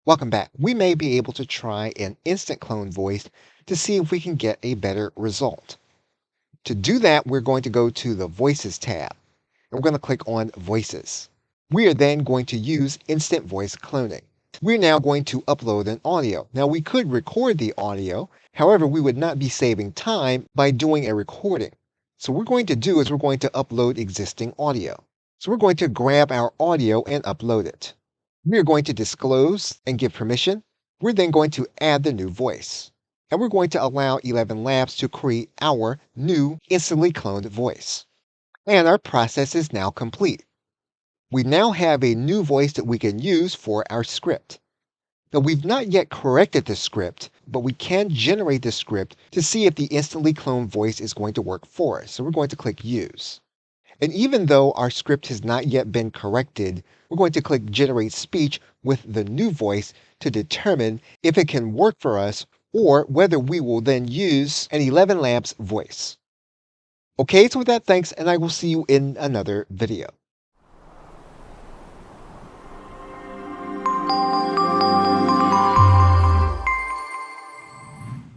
Welcome back. We may be able to try an instant clone voice to see if we can get a better result. To do that, we're going to go to the Voices tab, and we're going to click on Voices. We are then going to use instant voice cloning. We're now going to upload an audio. Now, we could record the audio. However, we would not be saving time by doing a recording. So what we're going to do is we're going to upload existing audio. So we're going to grab our audio and upload it. We're going to disclose and give permission. We're then going to add the new voice. And we're going to allow 11 Labs to create our new instantly cloned voice. And our process is now complete. We now have a new voice that we can use for our script. Now, we've not yet corrected the script, but we can generate the script to see if the instantly cloned voice is going to work for us. So we're going to click Use. And even though our script has not yet been corrected, we're going to click Generate Speech with the new voice to determine if it can work for us or whether we will then use an 11 Labs voice. Okay, so with that, thanks, and I will see you in another video.